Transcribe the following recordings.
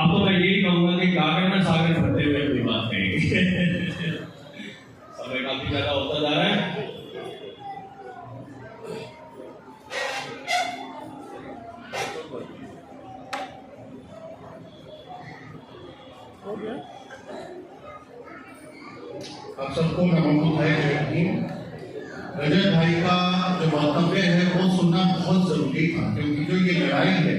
अब तो मैं यही कहूंगा कि गागर में सागर भरते हुए अपनी बात कहेंगे। समय काफी ज्यादा होता जा रहा है। आप सबको नमो भाई रजत भाई का जो वक्तव्य है वो सुनना बहुत जरूरी था, क्योंकि जो ये लड़ाई है,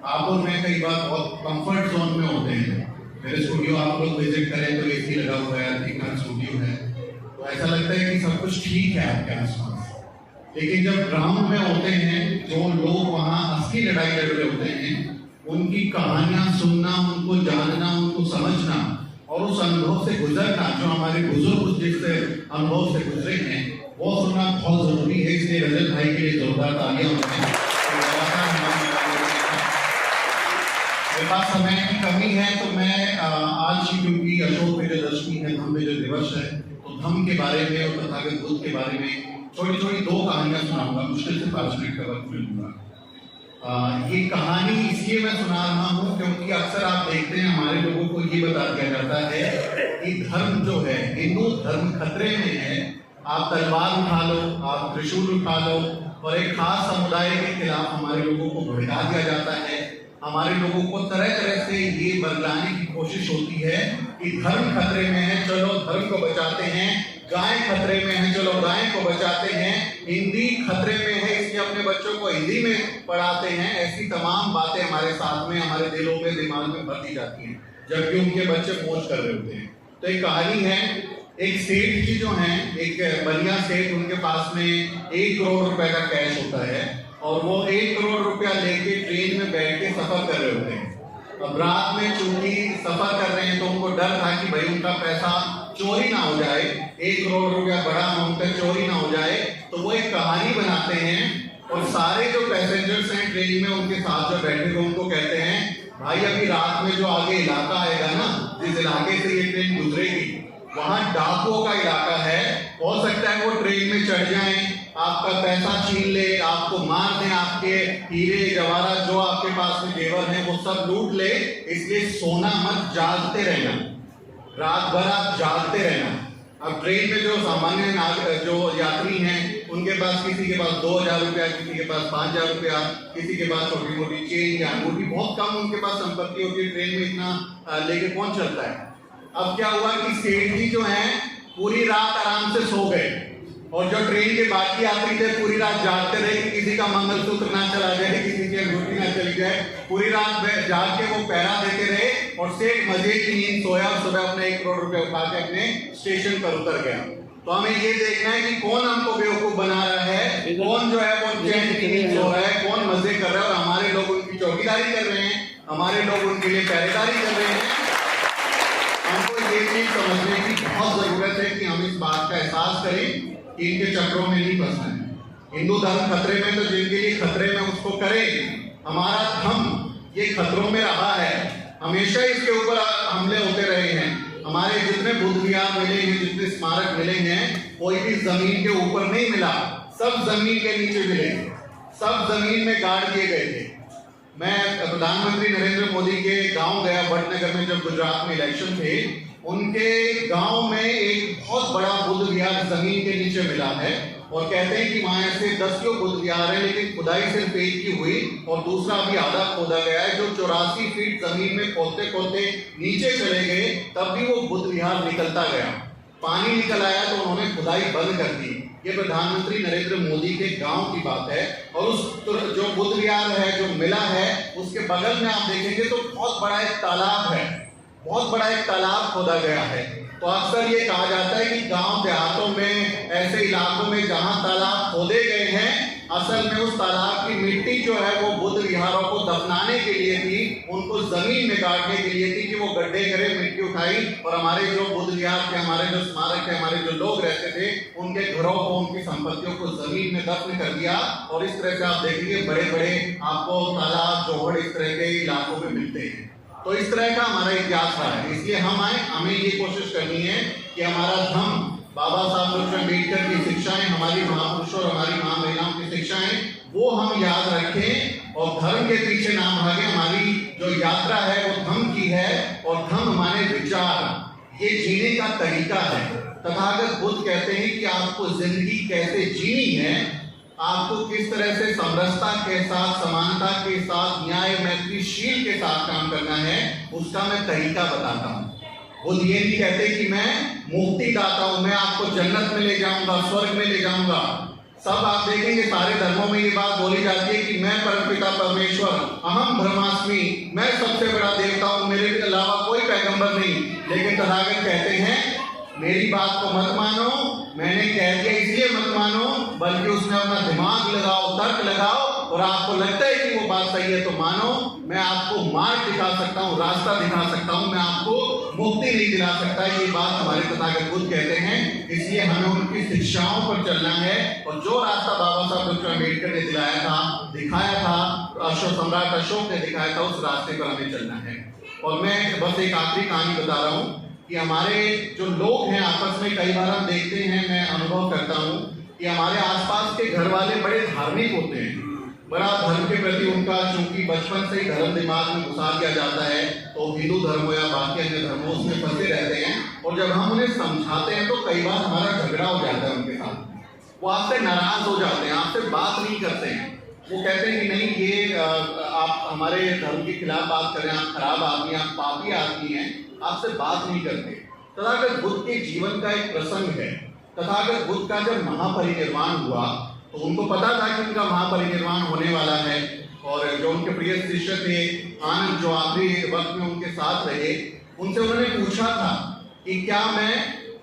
आप और मैं कई बार बहुत कंफर्ट जोन में होते हैं। मेरे स्टूडियो आप लोग विजिट करें तो एसी लगा हुआ है, ठीक स्टूडियो है, तो ऐसा लगता है कि सब कुछ ठीक है आपके आसपास। लेकिन जब ग्राउंड में होते हैं, जो लोग वहाँ असली लड़ाई लड़ रहे होते हैं, उनकी कहानियां सुनना, उनको जानना, उनको समझना और उस अनुभव से गुजरना, जो हमारे बुजुर्ग जिस अनुभव से गुजरे हैं, वो सुनना बहुत जरूरी है। इसलिए रजत भाई के लिए जोरदार तालियां होती हैं। मेरे पास समय की कमी है, तो मैं आज ही, क्योंकि अशोक विजयदशमी है, धम्म विजय दिवस है, तो धम्म के बारे में और तथागत बुद्ध के बारे में छोटी छोटी दो कहानियां सुनाऊंगा। मुश्किल से 5 मिनट का वक्त मिलूंगा। ये कहानी इसलिए मैं सुना रहा हूँ क्योंकि अक्सर आप देखते हैं हमारे लोगों को ये बता दिया जाता है कि धर्म जो है, हिंदू धर्म खतरे में है। आप तलवार उठा लो, आप त्रिशूल उठा लो, और एक खास समुदाय के खिलाफ हमारे लोगों को भड़का दिया जाता है। हमारे लोगों को तरह तरह से ये बरगलाने की कोशिश होती है कि धर्म खतरे में है, चलो धर्म को बचाते हैं। गाय खतरे में है, चलो गाय को बचाते हैं। हिंदी खतरे में है, इसलिए अपने बच्चों को हिंदी में पढ़ाते हैं। ऐसी तमाम बातें हमारे साथ में, हमारे दिलों में, दिमाग में भर दी जाती हैं, जबकि उनके बच्चे मौज कर रहे होते हैं। तो एक कहानी है, एक सेठ जी जो हैं, एक बनिया सेठ, उनके पास में 1 करोड़ रुपए का कैश होता है, और वो 1 करोड़ रुपया लेके ट्रेन में बैठ के सफर कर रहे होते हैं। अब रात में चूंकि सफर कर रहे हैं, तो उनको डर था कि भाई उनका पैसा चोरी ना हो जाए, 1 करोड़ रुपया बड़ा अमाउंट है, चोरी ना हो जाए। तो वो एक कहानी बनाते हैं, और सारे जो पैसेंजर्स हैं ट्रेन में, उनके साथ जो बैठे हुए, उनको कहते हैं, भाई अभी रात में जो आगे इलाका आएगा ना, जिस इलाके से ये ट्रेन गुजरेगी, वहां डाकुओं का इलाका है। हो सकता है वो ट्रेन में चढ़ जाएं, आपका पैसा छीन ले, आपको मार दें, आपके हीरे जवाहरात जो आपके पास में जेवर हैं वो सब लूट ले। इसलिए सोना मत, जागते रहना, रात भर आप जागते रहना। अब ट्रेन में जो सामान्य जो यात्री हैं, उनके पास, किसी के पास 2000 रुपया, किसी के पास 5000 रुपया, किसी के पास छोटी मोटी चेन या अंगूठी, बहुत कम उनके पास संपत्ति होती है। ट्रेन में इतना लेके कौन चलता है। अब क्या हुआ कि सेठ जी जो हैं पूरी रात आराम से सो गए, और जो ट्रेन के बाकी यात्री थे पूरी रात जागते रहे कि किसी का मंगलसूत्र ना चला जाए, किसी की अंगूठी ना चली जाए। पूरी रात जाग के वो पहरा देते रहे, और सेठ मजे की नींद सोया, और सुबह अपने 1 करोड़ रुपए उठा के अपने स्टेशन पर उतर गया। तो हमें ये देखना है कि कौन हमको बेवकूफ बना रहा है, कौन जो है वो चैन की नींद सो रहा है, कौन मजे कर रहा है, और हमारे लोग उनकी चौकीदारी कर रहे हैं, हमारे लोग उनके लिए पहरेदारी कर रहे हैं। हमको ये चीज समझने की बहुत जरूरत है कि हम इस बात का एहसास करें कि इनके चक्रों में नहीं फंसना है। हिंदू धर्म खतरे में, तो जिनके लिए खतरे में उसको करें। हमारा धर्म ये खतरों में रहा है, हमेशा इसके ऊपर हमले होते रहे हैं। हमारे जितने बुद्ध विहार मिले हैं, जितने स्मारक मिले हैं, कोई भी जमीन के ऊपर नहीं मिला, सब जमीन के नीचे मिले, सब जमीन में गाड़ दिए गए थे। मैं प्रधानमंत्री नरेंद्र मोदी के गांव गया, वडनगर में, जब गुजरात में इलेक्शन थे। उनके गांव में एक बहुत बड़ा बुद्ध विहार जमीन के नीचे मिला है, और कहते हैं कि वहां ऐसे 10 बुद्ध विहार है, लेकिन खुदाई सिर्फ एक की हुई, और दूसरा अभी आधा खोदा गया है। जो 84 फीट जमीन में खोदते खोदते नीचे चले गए, तब भी वो बुद्ध विहार निकलता गया। पानी निकल आया तो उन्होंने खुदाई बंद कर दी। ये प्रधानमंत्री नरेंद्र मोदी के गांव की बात है। और उस जो बुद्ध विहार है, जो मिला है, उसके बगल में आप देखेंगे तो बहुत बड़ा एक तालाब है, बहुत बड़ा एक तालाब खोदा गया है। तो अक्सर ये कहा जाता है कि गांव देहातों में, ऐसे इलाकों में जहां तालाब खोदे गए हैं, असल में उस तालाब की मिट्टी जो है वो बुद्ध विहारों को दफनाने के लिए थी, उनको जमीन में गाड़ने के लिए थी कि वो गड्ढे करे, मिट्टी उठाई, और हमारे जो बुद्ध विहार थे, हमारे जो स्मारक थे, हमारे जो लोग रहते थे, उनके घरों को, उनकी संपत्तियों को जमीन में दफन कर दिया। और इस तरह से आप देखेंगे बड़े बड़े आपको तालाब, जोहड़ इस तरह के इलाकों में मिलते हैं। तो इस तरह का हमारा इतिहास रहा है। इसलिए हमें ये कोशिश करनी है कि हमारा धर्म, बाबा साहब डॉक्टर अम्बेडकर की शिक्षाएं, हमारी महापुरुषों और हमारी महामहिलाओं की शिक्षाएं, वो हम याद रखें और धर्म के पीछे ना भागे। हमारी जो यात्रा है वो विचार, ये जीने का तरीका है। तथागत बुद्ध कहते हैं कि आपको जिंदगी कैसे जीनी है, आपको किस तरह से समरसता के साथ, समानता के साथ, न्याय मैत्रीशील के साथ काम करना है, उसका मैं तरीका बताता हूँ। बुद्ध ये नहीं कहते कि मैं मुक्ति दाता हूं, मैं आपको जन्नत में ले जाऊंगा, स्वर्ग में ले जाऊंगा। सब आप देखेंगे सारे धर्मों में ये बात बोली जाती है कि मैं परमपिता परमेश्वर, अहम ब्रह्मास्मि, मैं सबसे बड़ा देवता हूं, मेरे अलावा कोई पैगंबर नहीं। लेकिन तथागत कहते हैं मेरी बात को मत मानो, मैंने कह दिया इसलिए मत मानो, बल्कि उसमें अपना दिमाग लगाओ, तर्क लगाओ, और आपको लगता है कि वो बात सही है तो मानो। मैं आपको मार्ग दिखा सकता हूँ, रास्ता दिखा सकता हूँ, मैं आपको मुक्ति नहीं दिला सकता। ये बात हमारे तथागत बुद्ध कहते हैं, इसलिए हमें उनकी शिक्षाओं पर चलना है। और जो रास्ता बाबा साहब डॉक्टर अम्बेडकर ने दिलाया था, दिखाया था, अशोक सम्राट अशोक ने दिखाया था, उस रास्ते पर हमें चलना है। और मैं बस एक आखिरी कहानी बता रहा हूँ कि हमारे जो लोग हैं आपस में, कई बार हम देखते हैं, मैं अनुभव करता हूँ कि हमारे आसपास के घर वाले बड़े धार्मिक होते हैं, बड़ा धर्म के प्रति उनका, चूंकि बचपन से ही धर्म दिमाग में घुसा दिया जाता है, तो हिंदू धर्म हो या बाकी अन्य धर्मों उसमें फंसे रहते हैं। और जब हम उन्हें समझाते हैं तो कई बार हमारा झगड़ा हो जाता है उनके साथ, वो आपसे नाराज हो जाते हैं, आपसे बात नहीं करते हैं। वो कहते हैं कि नहीं, ये आप हमारे धर्म के खिलाफ बात कर रहे हैं, आप खराब आदमी, आप पापी आदमी हैं, आपसे बात नहीं करते। तथागत बुद्ध के जीवन का एक प्रसंग है। तथागत बुद्ध का जब महापरिनिर्वाण हुआ तो उनको पता था कि उनका महापरिनिर्वाण होने वाला है, और जो उनके प्रिय शिष्य थे आनंद, जो आखिरी वक्त में उनके साथ रहे, उनसे उन्होंने पूछा था कि क्या मैं,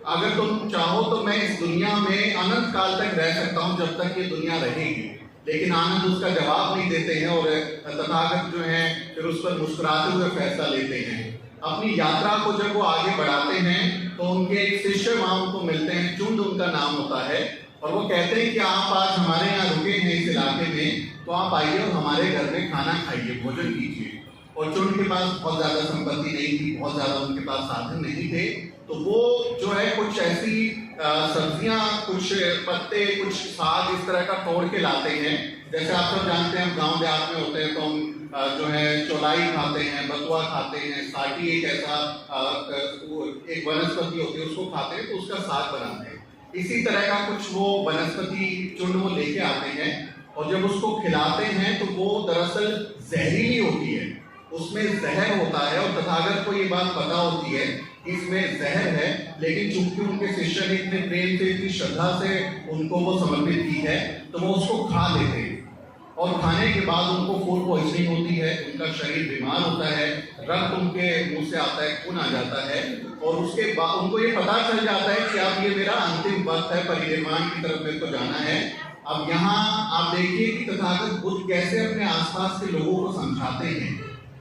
अगर तुम चाहो तो मैं इस दुनिया में अनंत काल तक रह सकता हूँ, जब तक ये दुनिया रहेगी। लेकिन आनंद उसका जवाब नहीं देते हैं, और तथागत जो है फिर उस पर मुस्कुराते हुए फैसला लेते हैं। अपनी यात्रा को जब वो आगे बढ़ाते हैं तो उनके एक शिष्य वहां उनको मिलते हैं, चुंड उनका नाम होता है, और वो कहते हैं कि आप आज हमारे यहाँ रुके हैं इस इलाके में, तो आप आइए और हमारे घर में खाना खाइए, भोजन कीजिए। और चुंड के पास बहुत ज्यादा संपत्ति नहीं थी, बहुत ज्यादा उनके पास साधन नहीं थे, तो वो जो है कुछ ऐसी सब्जियां, कुछ पत्ते, कुछ साग इस तरह का तोड़ के लाते हैं। जैसे आप सब जानते हैं, हम गांव देहात में होते हैं तो हम जो है चौलाई खाते हैं, बथुआ खाते हैं, साठी एक ऐसा एक वनस्पति होती है, उसको खाते हैं, तो उसका साग बनाते हैं। इसी तरह का कुछ वो वनस्पति चुंड वो लेके आते हैं, और जब उसको खिलाते हैं तो वो दरअसल जहरीली होती है, उसमें जहर होता है। और तथागत को ये बात पता होती है कि इसमें जहर है, लेकिन चूंकि उनके शिष्य ने इतने प्रेम से, इतनी श्रद्धा से उनको वो समर्पित की है, तो वो उसको खा लेते हैं। और खाने के बाद उनको फूड पॉइजनिंग होती है, उनका शरीर बीमार होता है, रक्त उनके मुंह से आता है, खून आ जाता है, और उसके बाद उनको ये पता चल जाता है कि अब ये मेरा अंतिम वक्त है, परिनिर्वाण की तरफ मेरे को जाना है। अब यहाँ आप देखिए कि तथागत बुद्ध कैसे अपने आसपास के लोगों को समझाते हैं।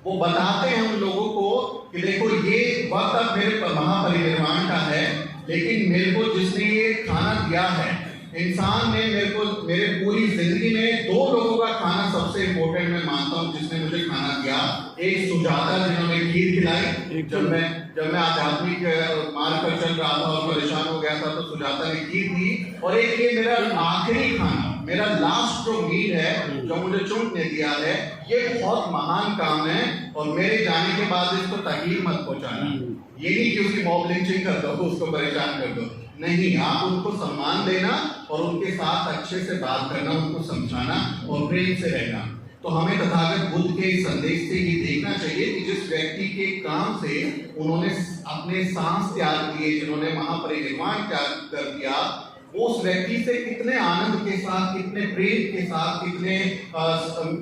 वो बताते हैं उन लोगों को कि देखो ये वक्त अब मेरे महापरिनिर्वाण का है, लेकिन मेरे को जिसने ये खाना दिया है, इंसान ने मेरे को, मेरे पूरी जिंदगी में दो लोगों का खाना सबसे इम्पोर्टेंट मैं मानता हूँ जिसने मुझे खाना दिया। एक सुजाता जिन्होंने खीर खिलाई, जब मैं आध्यात्मिक मार्ग पर चल रहा था और परेशान हो गया था, तो सुजाता ने खीर दी। और एक ये मेरा आखिरी खाना, मेरा लास्ट जो मील है जो मुझे चुंड ने दिया है, ये बहुत महान काम है, और मेरे जाने के बाद इसको तकलीफ मत पहुंचाना। ये नहीं कि उसकी मॉब लिंचिंग कर दो, उसको परेशान कर दो, नहीं, आप उनको सम्मान देना और उनके साथ अच्छे से बात करना, उनको समझाना और प्रेम से रहना। तो हमें तथागत बुद्ध के संदेश से ये देखना चाहिए कि जिस व्यक्ति के काम से उन्होंने अपने सांस त्याग दिए, जिन्होंने महापरिनिर्वाण त्याग कर दिया, वो उस व्यक्ति से कितने आनंद के साथ, कितने प्रेम के साथ, कितने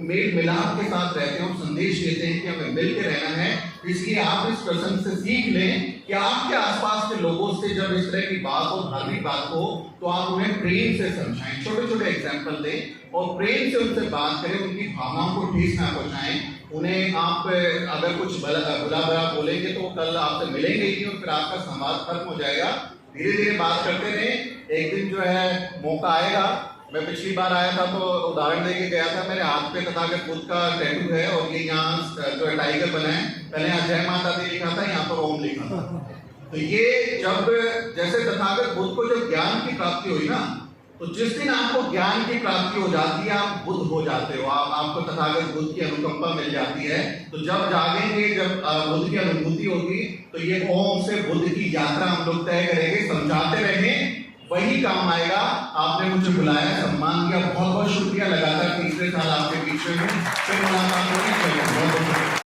मेल मिलाप के साथ रहते हैं और संदेश देते हैं कि हमें मिलकर रहना है। इसलिए आप इस प्रसंग से सीख लें कि आपके आसपास के लोगों से जब इस तरह की बात हो, धार्मिक बात हो, तो आप उन्हें प्रेम से समझाएं, छोटे छोटे एग्जाम्पल दें और प्रेम से उनसे बात करें, उनकी भावनाओं को ठेस ना पहुंचाएं। उन्हें आप अगर कुछ बुरा बुरा बोलेंगे तो कल आपसे मिलेंगे ही और फिर आपका संवाद खत्म हो जाएगा। धीरे धीरे बात करते रहें, एक दिन जो है मौका आएगा। मैं पिछली बार आया था तो उदाहरण देके गया था, मेरे हाथ पे तथागत बुद्ध का टैटू है और ये यहाँ जो है टाइगर बना है, पहले यहाँ जय माता दी लिखा था, यहाँ पर ओम लिखा था। तो ये जब जैसे तथागत बुद्ध को जब ज्ञान की प्राप्ति हुई ना, तो जिस दिन आपको ज्ञान की प्राप्ति हो जाती है, आप बुद्ध हो जाते हो, आपको तथागत बुद्ध की अनुकंपा मिल जाती है। तो जब जागेंगे, जब बुद्ध की अनुभूति होगी, तो ये ओम से बुद्ध की यात्रा हम लोग तय करेंगे। समझाते रहेंगे, वही काम आएगा। आपने मुझे बुलाया, सम्मान दिया, बहुत बहुत शुक्रिया। लगातार तीसरे साल आपके बीच में हूँ, फिर मुलाकात होगी। बहुत बहुत